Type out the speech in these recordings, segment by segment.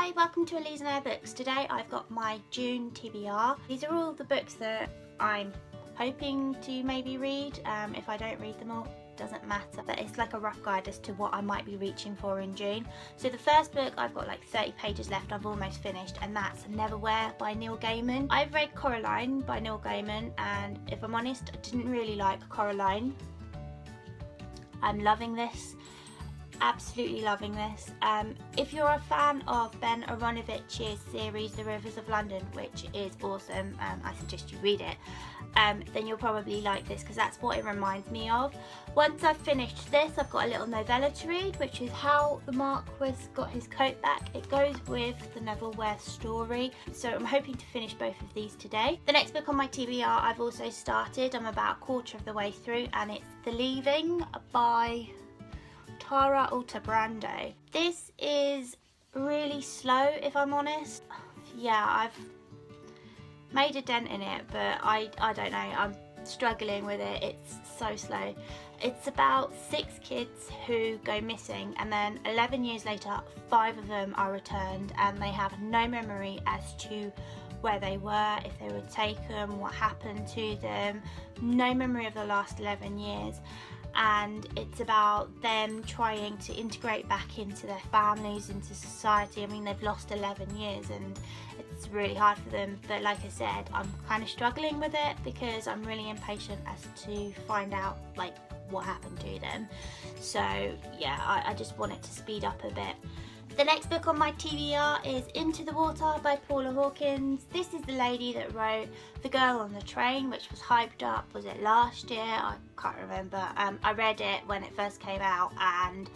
Hi, welcome to Elise and Air Books. Today I've got my June TBR. These are all the books that I'm hoping to maybe read. If I don't read them all, doesn't matter, but it's like a rough guide as to what I might be reaching for in June. So the first book, I've got like 30 pages left, I've almost finished, and that's Neverwhere by Neil Gaiman. I've read Coraline by Neil Gaiman, and if I'm honest, I didn't really like Coraline. I'm loving this. Absolutely loving this. If you're a fan of Ben Aronovich's series The Rivers of London, which is awesome, I suggest you read it, then you'll probably like this because that's what it reminds me of. Once I've finished this, I've got a little novella to read, which is How the Marquis Got His Coat Back. It goes with the Neverwhere story, so I'm hoping to finish both of these today. The next book on my TBR I've also started. I'm about a quarter of the way through, and it's The Leaving by Tara Altebrando. This is really slow, if I'm honest. Yeah, I've made a dent in it, but I don't know, I'm struggling with it. It's so slow. It's about 6 kids who go missing, and then 11 years later 5 of them are returned, and they have no memory as to where they were, if they were taken, what happened to them, no memory of the last 11 years. And it's about them trying to integrate back into their families, into society. I mean, they've lost 11 years and it's really hard for them, but like I said, I'm kind of struggling with it because I'm really impatient as to find out like what happened to them. So yeah, I just want it to speed up a bit. The next book on my TBR is Into the Water by Paula Hawkins. This is the lady that wrote The Girl on the Train, which was hyped up, was it last year? I can't remember. I read it when it first came out and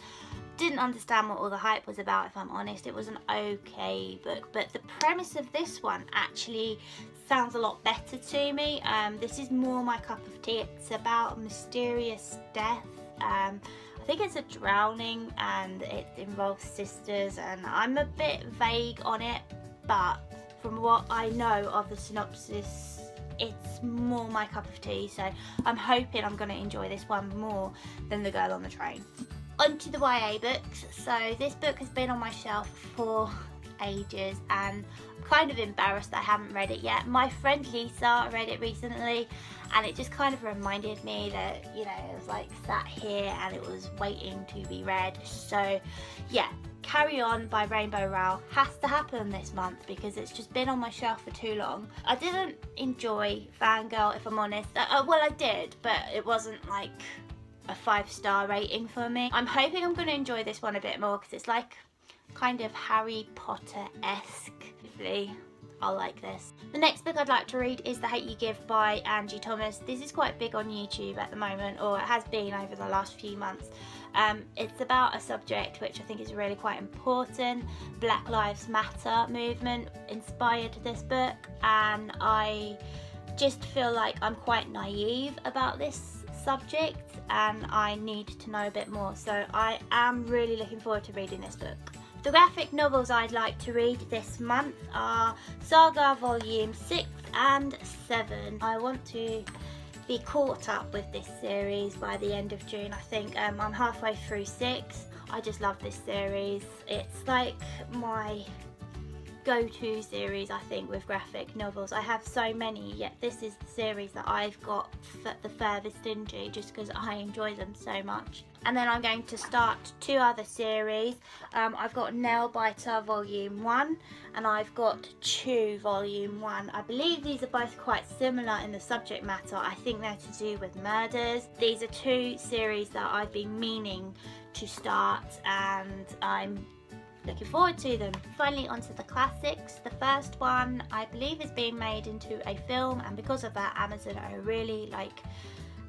didn't understand what all the hype was about, if I'm honest. It was an okay book, but the premise of this one actually sounds a lot better to me. This is more my cup of tea. It's about mysterious death. I think it's a drowning and it involves sisters, and I'm a bit vague on it, but from what I know of the synopsis, it's more my cup of tea, so I'm hoping I'm going to enjoy this one more than The Girl on the Train. Onto the YA books. So this book has been on my shelf for ages and I'm kind of embarrassed I haven't read it yet. My friend Lisa read it recently and it just kind of reminded me that, you know, it was like sat here and it was waiting to be read. So yeah, Carry On by Rainbow Rowell has to happen this month because it's just been on my shelf for too long. I didn't enjoy Fangirl, if I'm honest. Well, I did, but it wasn't like a 5-star rating for me. I'm hoping I'm going to enjoy this one a bit more because it's like kind of Harry Potter-esque. Hopefully I'll like this. The next book I'd like to read is The Hate You Give by Angie Thomas. This is quite big on YouTube at the moment, or it has been over the last few months. It's about a subject which I think is really quite important. Black Lives Matter movement inspired this book, and I just feel like I'm quite naive about this subject and I need to know a bit more, so I am really looking forward to reading this book. The graphic novels I'd like to read this month are Saga Volume 6 and 7. I want to be caught up with this series by the end of June. I think I'm halfway through 6. I just love this series. It's like my go-to series, I think, with graphic novels. I have so many, yet this is the series that I've got the furthest into just because I enjoy them so much. And then I'm going to start 2 other series. I've got Nailbiter Volume 1 and I've got Chew Volume 1. I believe these are both quite similar in the subject matter. I think they're to do with murders. These are 2 series that I've been meaning to start and I'm looking forward to them. Finally, onto the classics. The first one I believe is being made into a film, and because of that Amazon are really like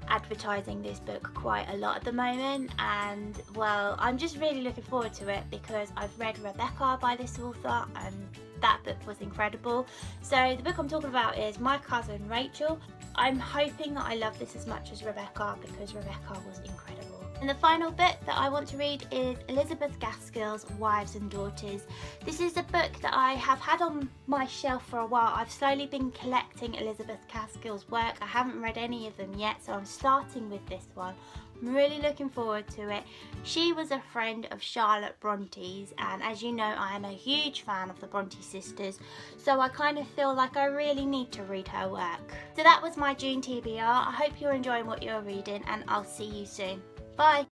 advertising this book quite a lot at the moment, and well, I'm just really looking forward to it because I've read Rebecca by this author and that book was incredible. So the book I'm talking about is My Cousin Rachel. I'm hoping that I love this as much as Rebecca because Rebecca was incredible. And the final book that I want to read is Elizabeth Gaskell's Wives and Daughters. This is a book that I have had on my shelf for a while. I've slowly been collecting Elizabeth Gaskell's work. I haven't read any of them yet, so I'm starting with this one. I'm really looking forward to it. She was a friend of Charlotte Bronte's, and as you know, I am a huge fan of the Bronte sisters, so I kind of feel like I really need to read her work. So that was my June TBR. I hope you're enjoying what you're reading, and I'll see you soon. Bye!